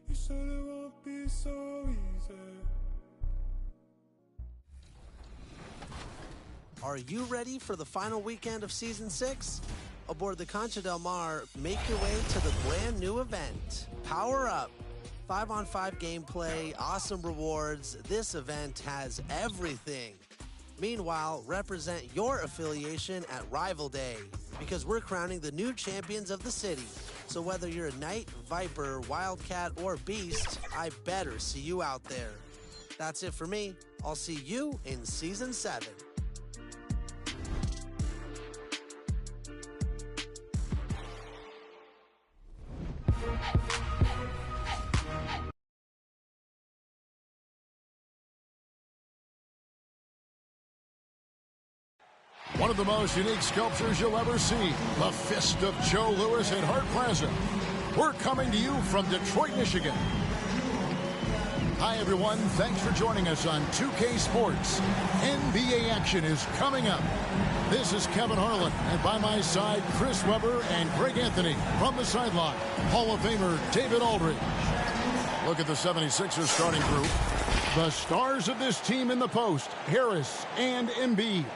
You said it won't be so easy. Are you ready for the final weekend of Season 6? Aboard the Concha Del Mar, make your way to the brand new event, Power Up. 5-on-5 gameplay, awesome rewards. This event has everything. Meanwhile, represent your affiliation at Rival Day, because we're crowning the new champions of the city. So whether you're a Knight, Viper, Wildcat, or Beast, I better see you out there. That's it for me. I'll see you in Season 7. One of the most unique sculptures you'll ever see, the Fist of Joe Louis at Hart Plaza. We're coming to you from Detroit, Michigan. Hi, everyone. Thanks for joining us on 2K Sports. NBA action is coming up. This is Kevin Harlan, and by my side, Chris Webber and Greg Anthony. From the sideline, Hall of Famer David Aldridge. Look at the 76ers starting group. The stars of this team in the post, Harris and Embiid.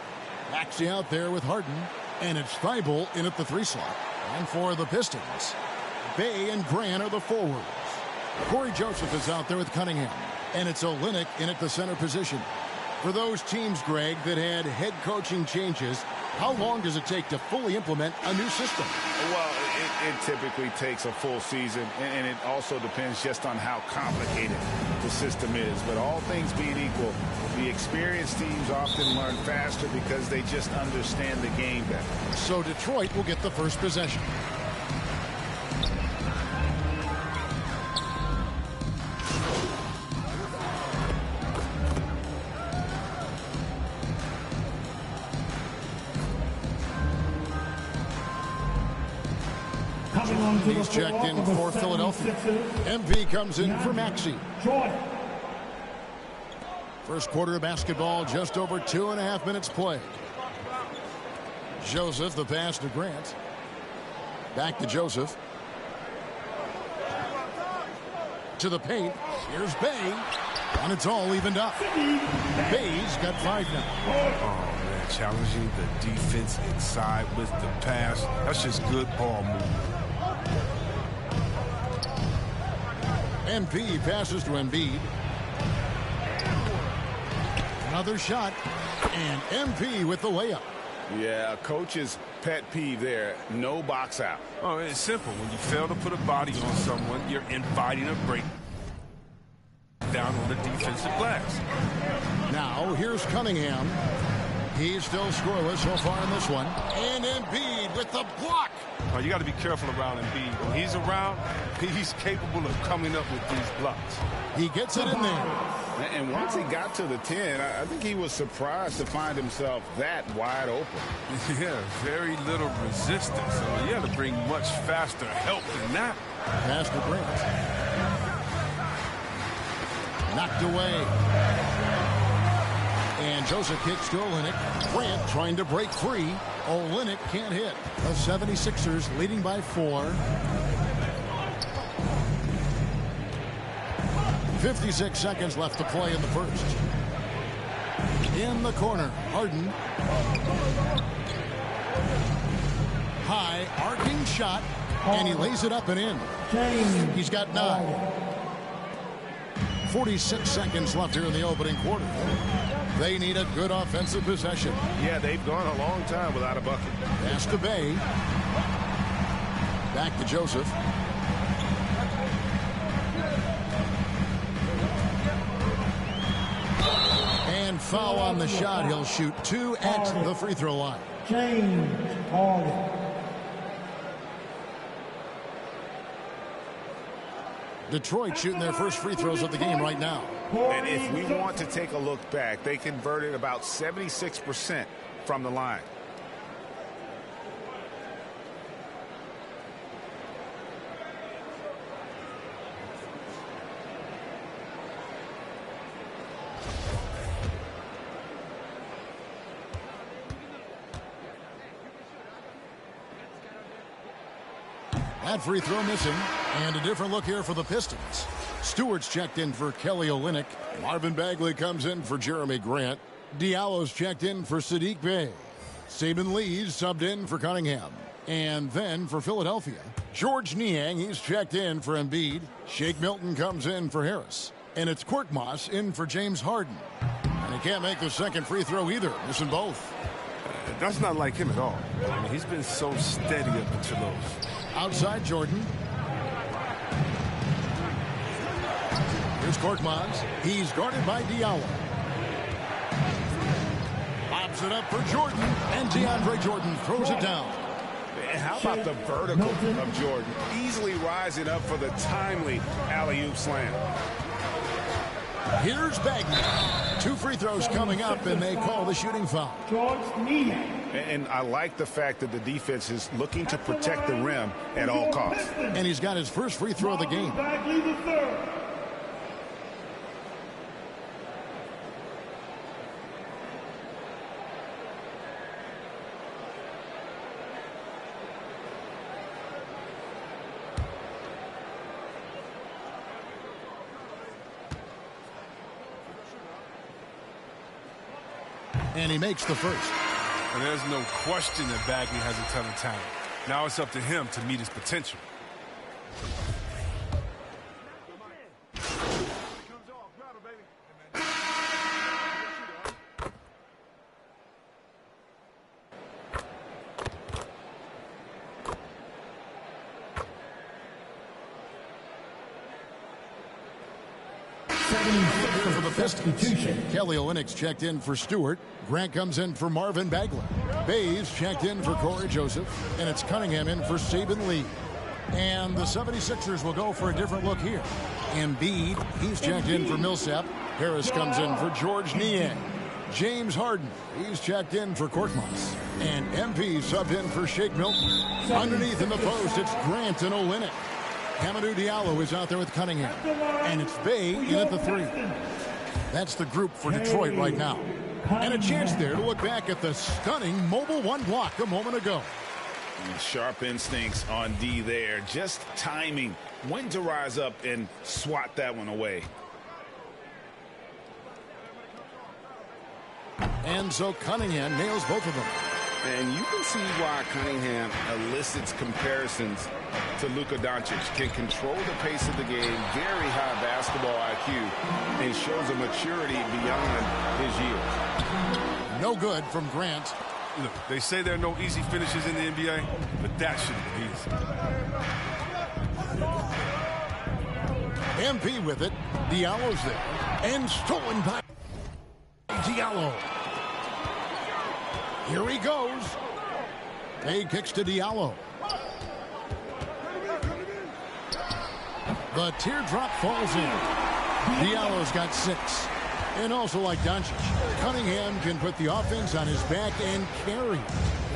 Maxey out there with Harden, and it's Thibault in at the 3 slot. And for the Pistons, Bey and Grant are the forwards. Corey Joseph is out there with Cunningham, and it's Olynyk in at the center position. For those teams, Greg, that had head coaching changes, how long does it take to fully implement a new system? Well, it typically takes a full season, and it also depends just on how complicated the system is. But all things being equal, the experienced teams often learn faster because they just understand the game better. So Detroit will get the first possession. He's checked in for Philadelphia. MV comes in for Maxey. First quarter of basketball, just over 2.5 minutes played. Joseph, the pass to Grant. Back to Joseph. To the paint. Here's Bey. And it's all evened up. Bey's got 5 now. Oh, man, challenging the defense inside with the pass. That's just good ball movement. MP passes to Embiid. Another shot. And MP with the layup. Yeah, coach's pet peeve there. No box out. Oh, it's simple. When you fail to put a body on someone, you're inviting a break down on the defensive glass. Now, here's Cunningham. He's still scoreless so far in this one. And Embiid with the block. Oh, you got to be careful around Embiid. When he's around, he's capable of coming up with these blocks. He gets it in there. And once he got to the 10, I think he was surprised to find himself that wide open. Yeah, very little resistance. So you got to bring much faster help than that. Pass to Grant. Knocked away. And Joseph kicks to Olynyk. Grant trying to break free. Olynyk can't hit. The 76ers leading by 4. 56 seconds left to play in the first. In the corner, Harden. High, arcing shot, and he lays it up and in. He's got 9. 46 seconds left here in the opening quarter. They need a good offensive possession. Yeah, they've gone a long time without a bucket. Pass to Bey. Back to Joseph. And foul on the shot. He'll shoot 2 at the free throw line. James Harden. Detroit shooting their first free throws of the game right now. And if we want to take a look back, they converted about 76% from the line. That free throw missing. And a different look here for the Pistons. Stewart's checked in for Kelly Olynyk. Marvin Bagley comes in for Jeremy Grant. Diallo's checked in for Saddiq Bey. Saben Lee's subbed in for Cunningham. And then for Philadelphia, George Niang, he's checked in for Embiid. Shake Milton comes in for Harris. And it's Korkmaz in for James Harden. And he can't make the second free throw either, missing both. That's not like him at all. I mean, he's been so steady up until those. Outside Jordan. Here's Korkmaz. He's guarded by Diallo. Lobs it up for Jordan. And DeAndre Jordan throws it down. And how about the vertical of Jordan? Easily rising up for the timely alley-oop slam. Here's Bagley. 2 free throws coming up, and they call the shooting foul. George Niang. And I like the fact that the defense is looking to protect the rim at all costs. And he's got his first free throw of the game. Bagley the third. And he makes the first. And there's no question that Bagley has a ton of talent. Now it's up to him to meet his potential. For the Pistons, Kelly Olynyk's checked in for Stewart. Grant comes in for Marvin Bagley. Bayes checked in for Corey Joseph. And it's Cunningham in for Saben Lee. And the 76ers will go for a different look here. Embiid, he's checked in for Millsap. Harris comes in for George Niang. James Harden, he's checked in for Korkmaz. And MP subbed in for Shake Milton. Underneath in the post, it's Grant and Olynyk. Hamidou Diallo is out there with Cunningham. And it's Bey in at the 3. That's the group for Detroit right now. And a chance there to look back at the stunning Mobile 1 block a moment ago. And sharp instincts on D there. Just timing. When to rise up and swat that one away. And so Cunningham nails both of them. And you can see why Cunningham elicits comparisons to Luka Doncic. Can control the pace of the game, very high basketball IQ, and shows a maturity beyond his years. No good from Grant. Look, they say there are no easy finishes in the NBA, but that should have been easy. MP with it. Diallo's there. And stolen by Diallo. Here he goes. Bey kicks to Diallo. The teardrop falls in. Diallo's got 6. And also like Doncic, Cunningham can put the offense on his back and carry.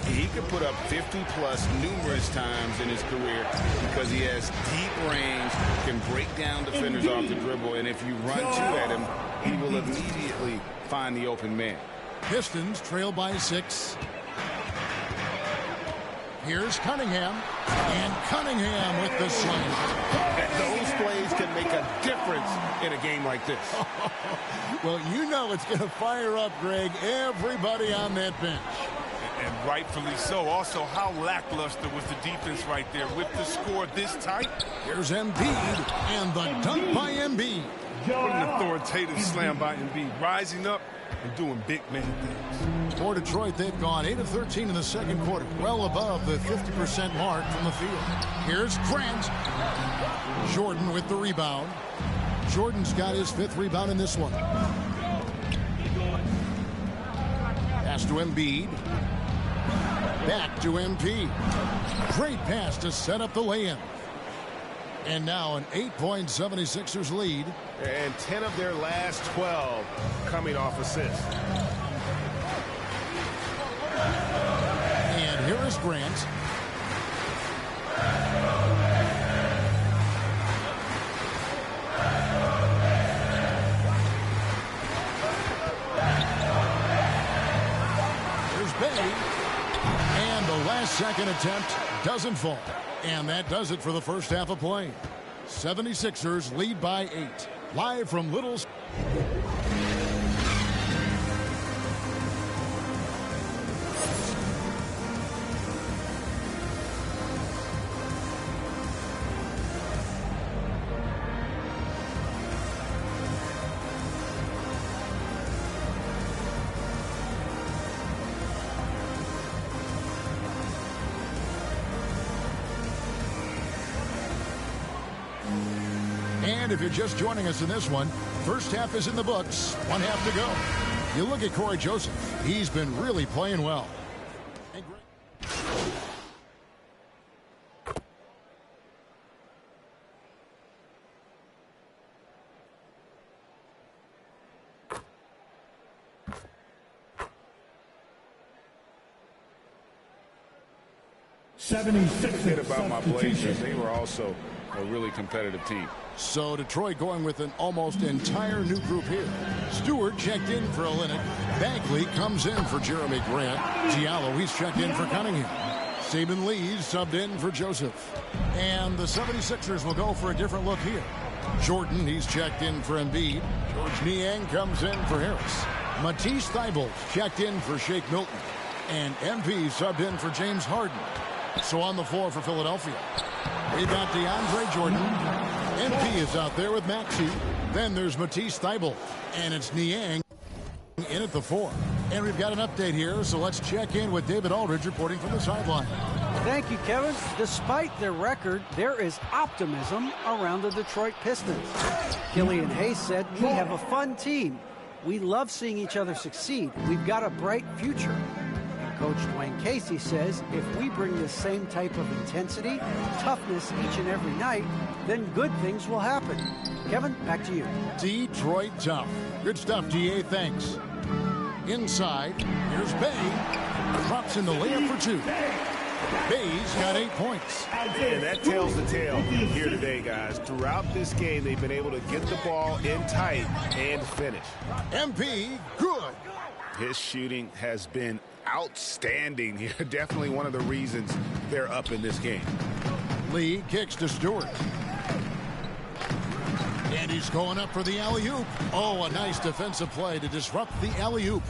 He could put up 50-plus numerous times in his career because he has deep range, can break down defenders off the dribble, and if you run 2 at him, he will immediately find the open man. Pistons trail by 6. Here's Cunningham. And Cunningham with the slam. Those plays can make a difference in a game like this. Well, you know it's going to fire up, Greg, everybody on that bench. And rightfully so. Also, how lackluster was the defense right there with the score this tight? Here's Embiid and the dunk by Embiid. What an authoritative slam by Embiid. Rising up and doing big man things. For Detroit, they've gone 8 of 13 in the second quarter, well above the 50% mark from the field. Here's Grant. Jordan with the rebound. Jordan's got his 5th rebound in this one. Pass to Embiid. Back to MP. Great pass to set up the lay-in. And now an 8-point 76ers lead. And 10 of their last 12 coming off assists. And here is Grant. Here's Bey. And the last second attempt doesn't fall. And that does it for the first half of play. 76ers lead by 8. Live from Little... And if you're just joining us in this one, first half is in the books. 1 half to go. You look at Corey Joseph. He's been really playing well. About my Blazers, they were also a really competitive team. So Detroit going with an almost entire new group here. Stewart checked in for Olynyk. Bagley comes in for Jeremy Grant. Diallo, he's checked in for Cunningham. Saban Lee's subbed in for Joseph. And the 76ers will go for a different look here. Jordan, he's checked in for Embiid. George Niang comes in for Harris. Matisse Thybulle checked in for Shake Milton. And MP subbed in for James Harden. So on the floor for Philadelphia, we've got DeAndre Jordan. MP is out there with Maxey. Then there's Matisse Thybulle. And it's Niang in at the 4. And we've got an update here, so let's check in with David Aldridge reporting from the sideline. Thank you, Kevin. Despite their record, there is optimism around the Detroit Pistons. Killian Hayes said, "We have a fun team. We love seeing each other succeed. We've got a bright future." Coach Dwayne Casey says if we bring the same type of intensity, toughness each and every night, then good things will happen. Kevin, back to you. Detroit tough. Good stuff, DA. Thanks. Inside, here's Bay. Drops in the layup for 2. Bay's got 8 points. And that tells the tale here today, guys. Throughout this game, they've been able to get the ball in tight and finish. MP, good. His shooting has been outstanding here. Definitely one of the reasons they're up in this game. Lee kicks to Stewart. And he's going up for the alley-oop. Oh, a nice defensive play to disrupt the alley-oop.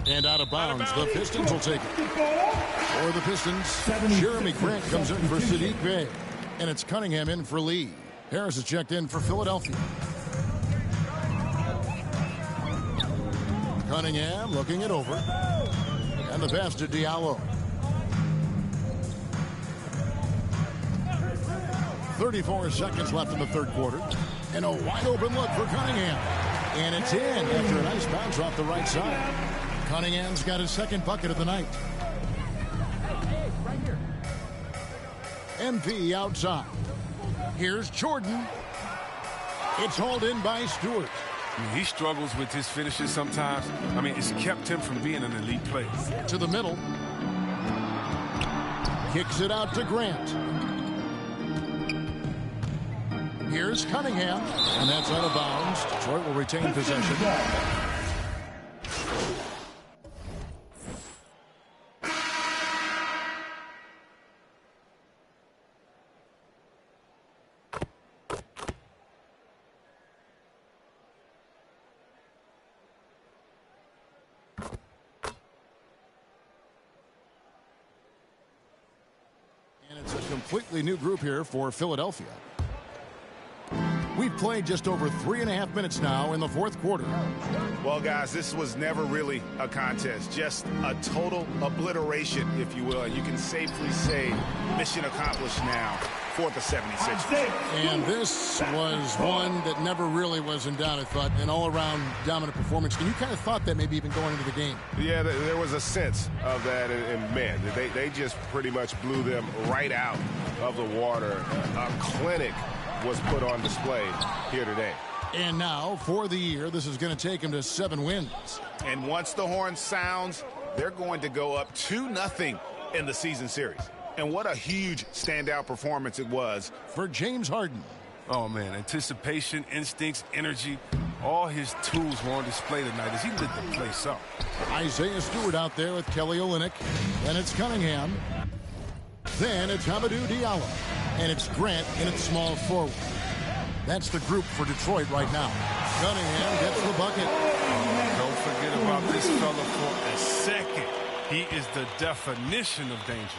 And out of bounds, the Pistons will take it. For the Pistons, Jeremy Grant comes in for Sadiq Bey. And it's Cunningham in for Lee. Harris is checked in for Philadelphia. Cunningham looking it over. And the pass to Diallo. 34 seconds left in the third quarter. And a wide open look for Cunningham. And it's in after a nice bounce off the right side. Cunningham's got his second bucket of the night. MP outside. Here's Jordan. It's hauled in by Stewart. He struggles with his finishes sometimes. I mean, it's kept him from being an elite player. To the middle. Kicks it out to Grant. Here's Cunningham. And that's out of bounds. Detroit will retain possession. Completely new group here for Philadelphia. We've played just over 3.5 minutes now in the fourth quarter. Well, guys, this was never really a contest, just a total obliteration, if you will. And you can safely say mission accomplished now for the 76ers. And this was one that never really was in doubt, I thought, an all-around dominant performance. And you kind of thought that maybe even going into the game. Yeah, there was a sense of that, and man, they just pretty much blew them right out of the water. A clinic was put on display here today. And now, for the year, this is going to take him to 7 wins. And once the horn sounds, they're going to go up 2-0 in the season series. And what a huge standout performance it was for James Harden. Oh, man, anticipation, instincts, energy, all his tools were on display tonight as he lit the place up. Isaiah Stewart out there with Kelly Olynyk. Then it's Cunningham. Then it's Hamidou Diallo. And it's Grant in its small forward. That's the group for Detroit right now. Cunningham gets the bucket. Don't forget about this fella for a second. He is the definition of dangerous.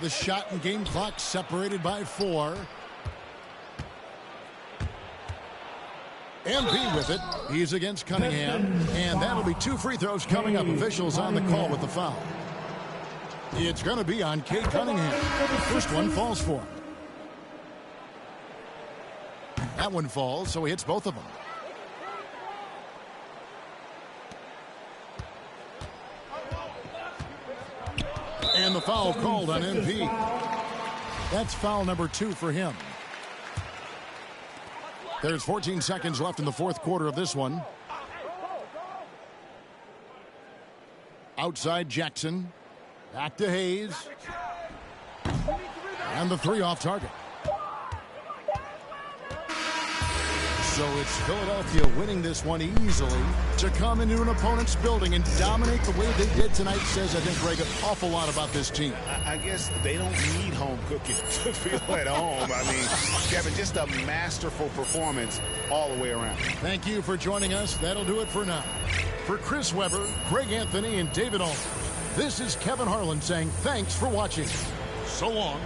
The shot and game clock separated by 4. MP with it. He's against Cunningham. And that'll be 2 free throws coming up. Officials on the call with the foul. It's going to be on Cade Cunningham. First one falls for him. That one falls, so he hits both of them. And the foul called on MP. That's foul number 2 for him. There's 14 seconds left in the fourth quarter of this one. Outside Jackson. Back to Hayes. And the 3 off target. So it's Philadelphia winning this one easily. To come into an opponent's building and dominate the way they did tonight says, I think, Greg, an awful lot about this team. I guess they don't need home cooking to feel at home. I mean, Kevin, just a masterful performance all the way around. Thank you for joining us. That'll do it for now. For Chris Webber, Greg Anthony, and David Allman, this is Kevin Harlan saying thanks for watching. So long.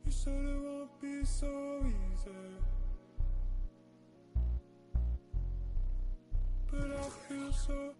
You said it won't be so easy, but I feel so.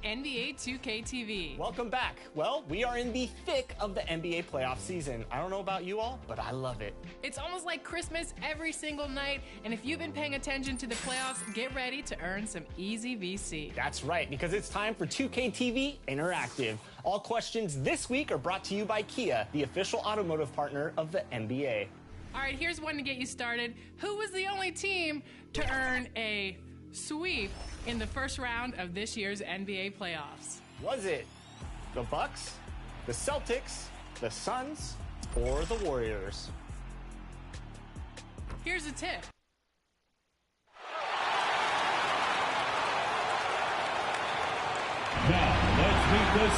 NBA 2K TV. Welcome back. Well, we are in the thick of the NBA playoff season. I don't know about you all, but I love it. It's almost like Christmas every single night, and if you've been paying attention to the playoffs, get ready to earn some easy VC. That's right, because it's time for 2K TV Interactive. All questions this week are brought to you by Kia, the official automotive partner of the NBA. All right, here's one to get you started. Who was the only team to earn a sweep in the first round of this year's NBA playoffs? Was it the Bucks, the Celtics, the Suns, or the Warriors? Here's a tip. Now, let's meet this.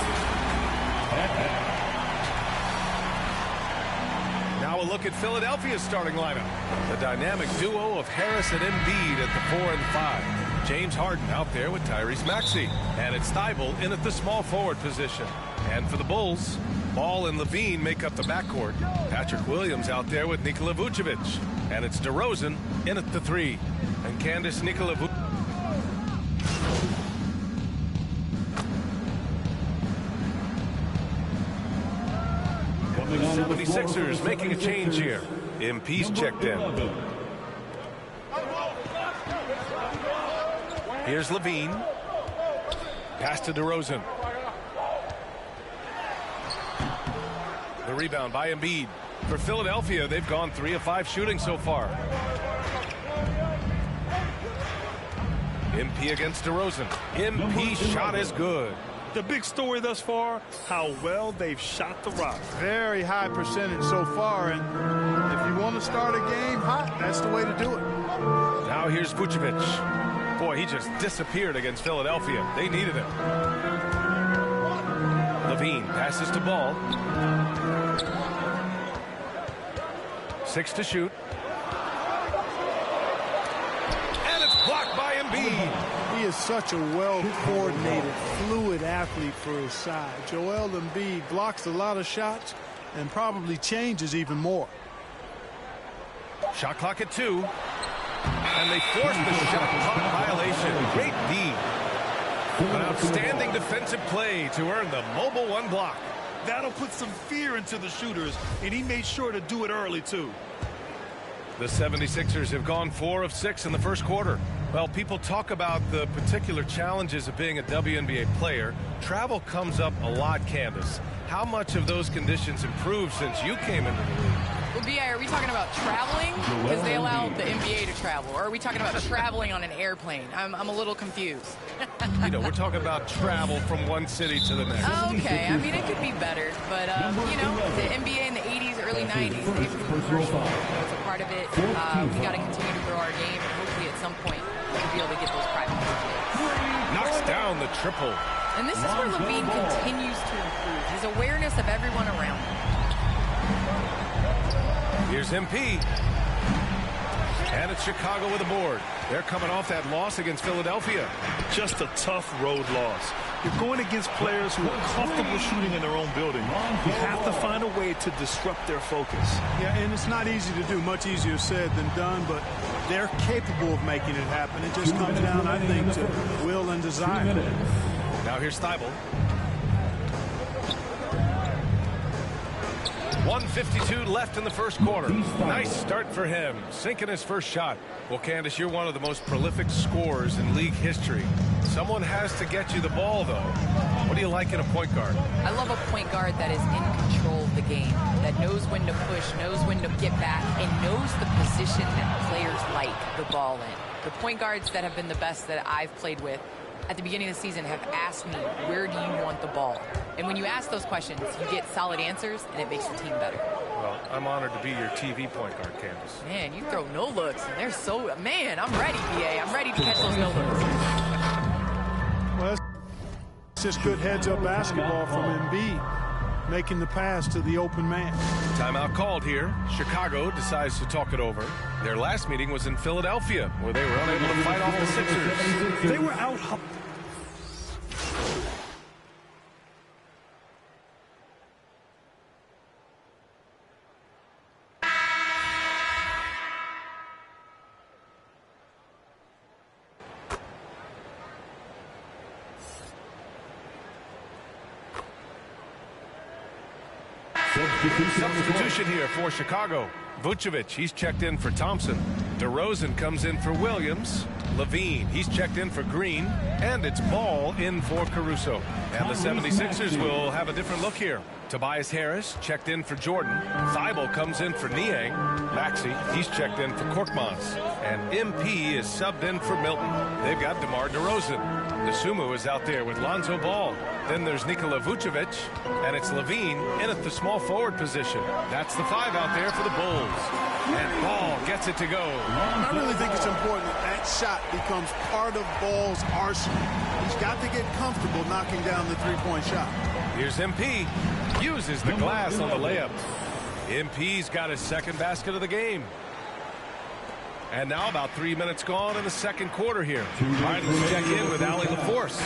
Now a look at Philadelphia's starting lineup. The dynamic duo of Harris and Embiid at the 4 and 5. James Harden out there with Tyrese Maxey. And it's Thibault in at the small forward position. And for the Bulls, Ball and Levine make up the backcourt. Patrick Williams out there with Nikola Vucevic. And it's DeRozan in at the 3. And Candace Nikola Vucevic. 76ers making a change here. MP's checked in. Here's Levine. Pass to DeRozan. The rebound by Embiid. For Philadelphia, they've gone 3 of 5 shooting so far. MP against DeRozan. MP shot is good. The big story thus far, how well they've shot the rock. Very high percentage so far, and if you want to start a game hot, that's the way to do it. Now here's Vucevic. Boy, he just disappeared against Philadelphia. They needed him. Levine passes to Ball. 6 to shoot. And it's blocked by Embiid. He is such a well-coordinated, fluid athlete for his size. Joel Embiid blocks a lot of shots and probably changes even more. Shot clock at 2. And they force the shot clock violation. Great D. An outstanding defensive play to earn the mobile 1 block. That'll put some fear into the shooters, and he made sure to do it early, too. The 76ers have gone 4 of 6 in the first quarter. Well, people talk about the particular challenges of being a WNBA player. Travel comes up a lot, Candace. How much of those conditions improved since you came into the league? Well, B.I., are we talking about traveling because they allow the NBA to travel? Or are we talking about traveling on an airplane? I'm a little confused. You know, we're talking about travel from one city to the next. Okay, I mean, it could be better. But, you know, the NBA in the 80s, early 90s, they improved commercial. It's a part of it. We got to continue to grow our game. And hopefully at some point we'll be able to get those private privileges. Knocks down the triple. And this is where Levine continues to improve. His awareness of everyone around him. Here's MP. And it's Chicago with a board. They're coming off that loss against Philadelphia. Just a tough road loss. You're going against players who are comfortable shooting in their own building. You have to find a way to disrupt their focus. Yeah, and it's not easy to do. Much easier said than done, but they're capable of making it happen. It just comes down, I think, to will and desire. Now here's Thibault. 1:52 left in the first quarter. Nice start for him, sinking his first shot. Well, Candace, you're one of the most prolific scorers in league history. Someone has to get you the ball, though. What do you like in a point guard? I love a point guard that is in control of the game, that knows when to push, knows when to get back, and knows the position that players like the ball in. The point guards that have been the best that I've played with at the beginning of the season have asked me, where do you want the ball? And when you ask those questions, you get solid answers, and it makes the team better. Well, I'm honored to be your TV point guard, Candace. Man, you throw no looks, and they're so... Man, I'm ready, BA. I'm ready to catch those no looks. Well, it's just good heads-up basketball from Embiid, making the pass to the open man. Timeout called here. Chicago decides to talk it over. Their last meeting was in Philadelphia, where they were unable to fight off the Sixers. They were out... Substitution here for Chicago. Vucevic, he's checked in for Thompson. DeRozan comes in for Williams. Levine, he's checked in for Green. And it's Ball in for Caruso. And the 76ers will have a different look here. Tobias Harris checked in for Jordan. Thibault comes in for Niang. Maxey, he's checked in for Korkmaz. And MP is subbed in for Milton. They've got DeMar DeRozan. Dosunmu is out there with Lonzo Ball. Then there's Nikola Vucevic, and it's Levine in at the small forward position. That's the 5 out there for the Bulls. And Ball gets it to go. I really think it's important that shot becomes part of Ball's arsenal. He's got to get comfortable knocking down the three-point shot. Here's MP. Uses the glass on the layup. MP's got his second basket of the game. And now about 3 minutes gone in the second quarter here. All right, let's check in with Allie LaForce.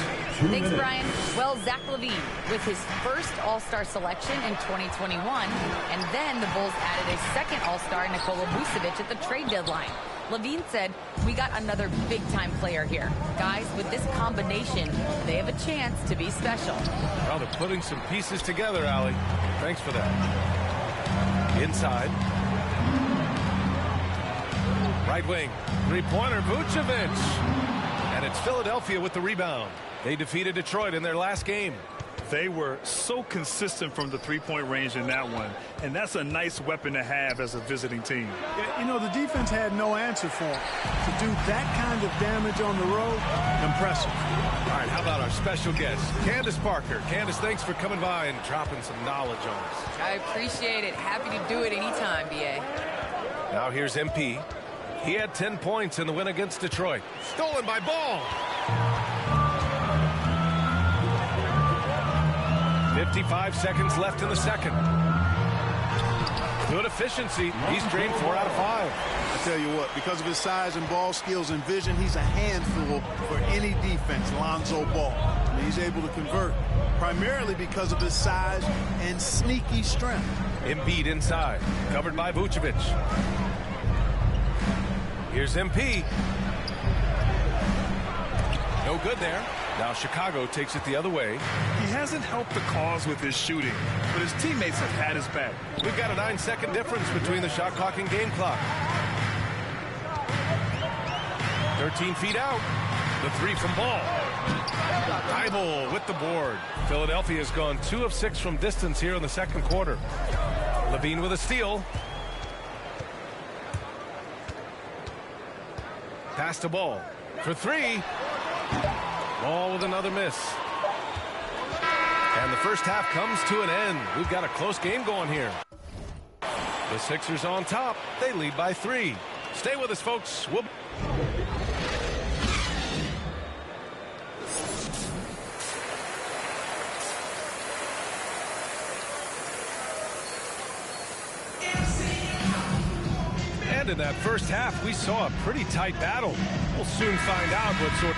Thanks, Brian. Well, Zach LaVine with his first All-Star selection in 2021. And then the Bulls added a second All-Star, Nikola Vucevic, at the trade deadline. LaVine said, we got another big-time player here. Guys, with this combination, they have a chance to be special. Well, they're putting some pieces together, Allie. Thanks for that. Inside. Right wing, three-pointer, Vucevic. And it's Philadelphia with the rebound. They defeated Detroit in their last game. They were so consistent from the three-point range in that one, and that's a nice weapon to have as a visiting team. Yeah, you know, the defense had no answer for them. To do that kind of damage on the road, impressive. All right, how about our special guest, Candace Parker. Candace, thanks for coming by and dropping some knowledge on us. I appreciate it. Happy to do it anytime, B.A. Now here's MP. He had 10 points in the win against Detroit. Stolen by Ball. 55 seconds left in the second. Good efficiency. He's drained 4 out of 5. I tell you what, because of his size and ball skills and vision, he's a handful for any defense, Lonzo Ball. I mean, he's able to convert primarily because of his size and sneaky strength. Embiid inside, covered by Vucevic. Here's MP. No good there. Now Chicago takes it the other way. He hasn't helped the cause with his shooting, but his teammates have had his back. We've got a 9-second difference between the shot clock and game clock. 13 feet out. The 3 from Ball. Thibault with the board. Philadelphia has gone 2 of 6 from distance here in the second quarter. Levine with a steal. Pass to Ball for 3. Ball with another miss. And the first half comes to an end. We've got a close game going here. The Sixers on top. They lead by 3. Stay with us, folks. We'll... And in that first half, we saw a pretty tight battle. We'll soon find out what sort...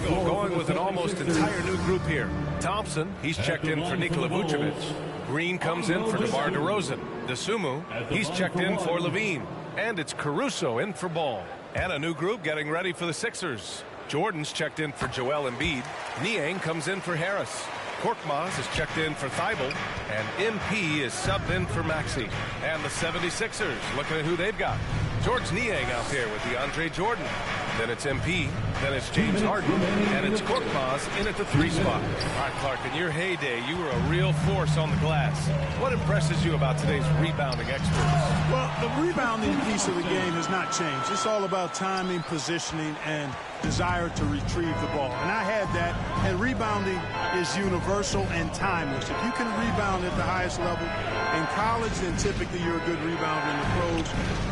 Going with an almost entire new group here. Thompson, he's checked in for Nikola Vucevic. Green comes in for DeMar DeRozan. DeSumo, he's checked in for Levine. And it's Caruso in for Ball. And a new group getting ready for the Sixers. Jordan's checked in for Joel Embiid. Niang comes in for Harris. Korkmaz is checked in for Thibault. And MP is subbed in for Maxey. And the 76ers, looking at who they've got. George Niang out there with DeAndre Jordan. Then it's MP. Then it's James Harden. And it's Korkmaz in at the 3 spot. All right, Clark, in your heyday, you were a real force on the glass. What impresses you about today's rebounding experts? Well, the rebounding piece of the game has not changed. It's all about timing, positioning, and desire to retrieve the ball. And I had that, and rebounding is universal and timeless. If you can rebound at the highest level in college, then typically you're a good rebounder in the pros.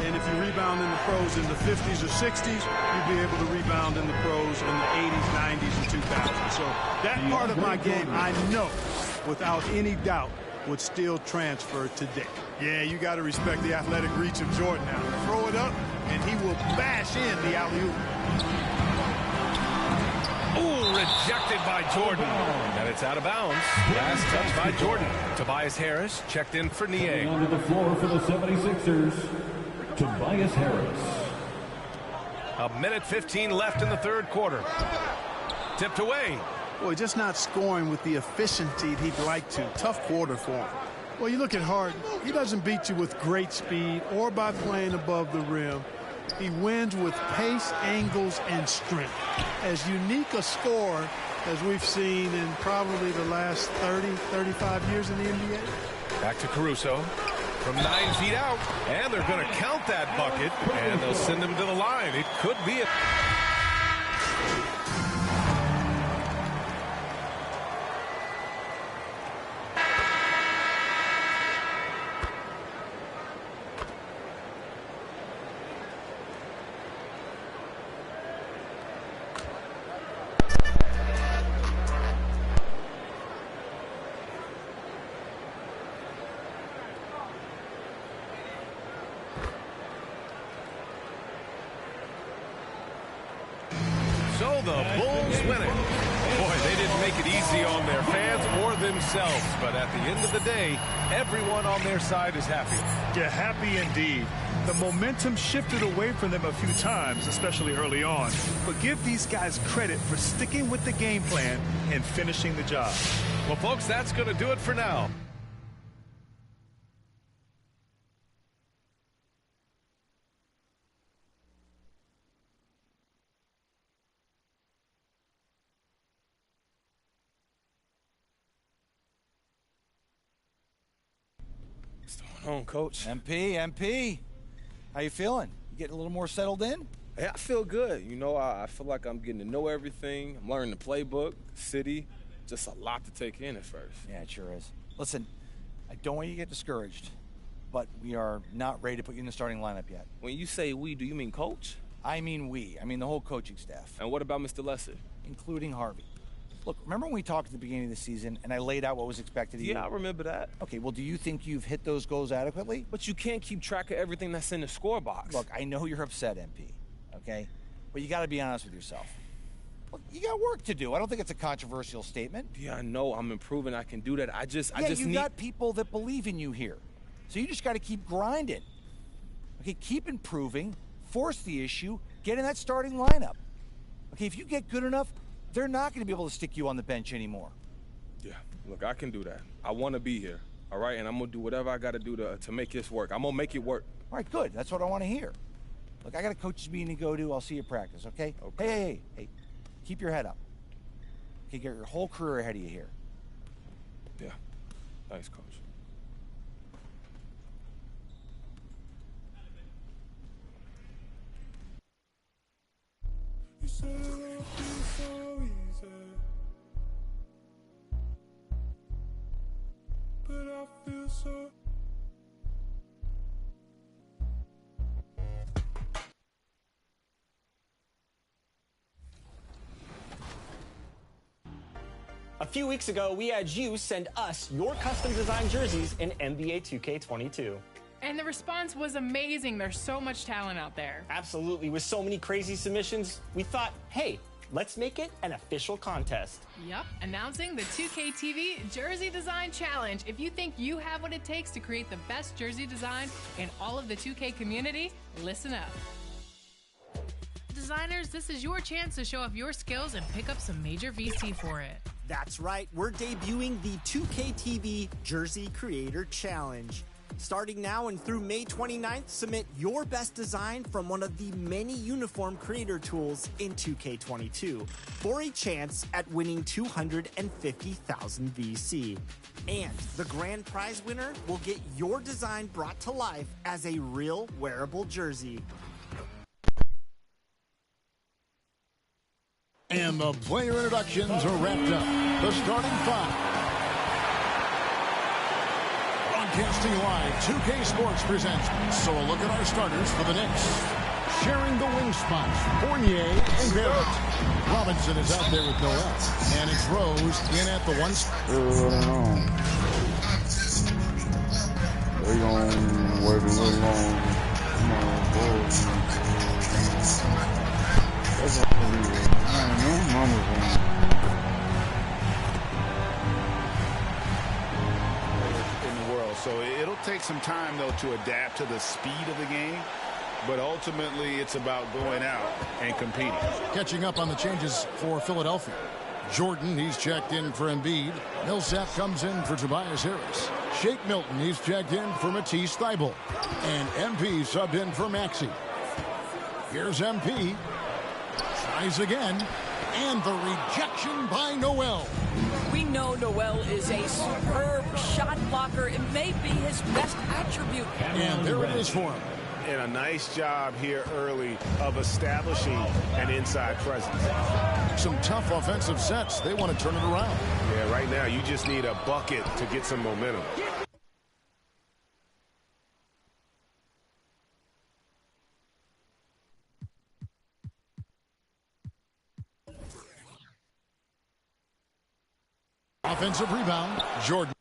And if you rebound in the pros in the 50s or 60s, you'd be able to rebound in the pros in the 80s, 90s, and 2000s. So that part of my game, I know, without any doubt, would still transfer today. Yeah, you got to respect the athletic reach of Jordan now. Throw it up, and he will bash in the alley-oop. Ooh, rejected by Jordan. And it's out of bounds. Last touch by Jordan. Tobias Harris checked in for Niang. Onto the floor for the 76ers, Tobias Harris. A minute 15 left in the third quarter. Tipped away. Boy, just not scoring with the efficiency he'd like to. Tough quarter for him. Well, you look at Harden. He doesn't beat you with great speed or by playing above the rim. He wins with pace, angles, and strength. As unique a scorer as we've seen in probably the last 30, 35 years in the NBA. Back to Caruso from 9 feet out. And they're going to count that bucket, and they'll send him to the line. It could be a... So the Bulls win it. Boy, they didn't make it easy on their fans or themselves. But at the end of the day, everyone on their side is happy. Yeah, happy indeed. The momentum shifted away from them a few times, especially early on. But give these guys credit for sticking with the game plan and finishing the job. Well, folks, that's going to do it for now. What's going on, Coach? MP, how you feeling? You getting a little more settled in? Yeah, I feel good. You know, I feel like I'm getting to know everything. I'm learning the playbook, city. Just a lot to take in at first. Yeah, it sure is. Listen, I don't want you to get discouraged, but we are not ready to put you in the starting lineup yet. When you say we, do you mean coach? I mean we. I mean the whole coaching staff. And what about Mr. Lesser? Including Harvey. Look, remember when we talked at the beginning of the season and I laid out what was expected of you? Yeah, I remember that. Okay, well, do you think you've hit those goals adequately? But you can't keep track of everything that's in the score box. Look, I know you're upset, MP, okay? But you got to be honest with yourself. Look, you got work to do. I don't think it's a controversial statement. Yeah, I know. I'm improving. I can do that. I just you got people that believe in you here. So you just got to keep grinding. Okay, keep improving, force the issue, get in that starting lineup. Okay, if you get good enough, they're not going to be able to stick you on the bench anymore. Yeah, look, I can do that. I want to be here, all right? And I'm going to do whatever I got to do to make this work. I'm going to make it work. All right, good. That's what I want to hear. Look, I got a coach's meeting to go to. I'll see you at practice, okay? Okay. Hey. Keep your head up. Okay, get your whole career ahead of you here. Yeah. Thanks, Coach. You said it won't be so easy, but I feel so. A few weeks ago, we had you send us your custom designed jerseys in NBA 2K22. And the response was amazing. There's so much talent out there. Absolutely. With so many crazy submissions, we thought, hey, let's make it an official contest. Yep, announcing the 2K TV Jersey Design Challenge. If you think you have what it takes to create the best jersey design in all of the 2K community, listen up. Designers, this is your chance to show off your skills and pick up some major VC for it. That's right, we're debuting the 2K TV Jersey Creator Challenge. Starting now and through May 29th, submit your best design from one of the many uniform creator tools in 2K22 for a chance at winning 250,000 VC. And the grand prize winner will get your design brought to life as a real wearable jersey. And the player introductions are wrapped up. The starting five. Broadcasting live, 2K Sports presents. So a look at our starters for the Knicks. Sharing the wing spots, Fournier and Barrett. Robinson is out there with Noel. And it's Rose in at the one spot. They're going to wait a little long. Come on, boys. That's all it is. In the world, so it'll take some time though to adapt to the speed of the game, but ultimately it's about going out and competing. Catching up on the changes for Philadelphia. Jordan, he's checked in for Embiid. Millsap comes in for Tobias Harris. Shake Milton, he's checked in for Matisse Thybulle. And MP subbed in for Maxey. Here's MP. Tries again. And the rejection by Noel. We know Noel is a superb shot blocker. It may be his best attribute. And there it is for him. And a nice job here early of establishing an inside presence. Some tough offensive sets. They want to turn it around. Yeah, right now you just need a bucket to get some momentum. Offensive rebound, Jordan.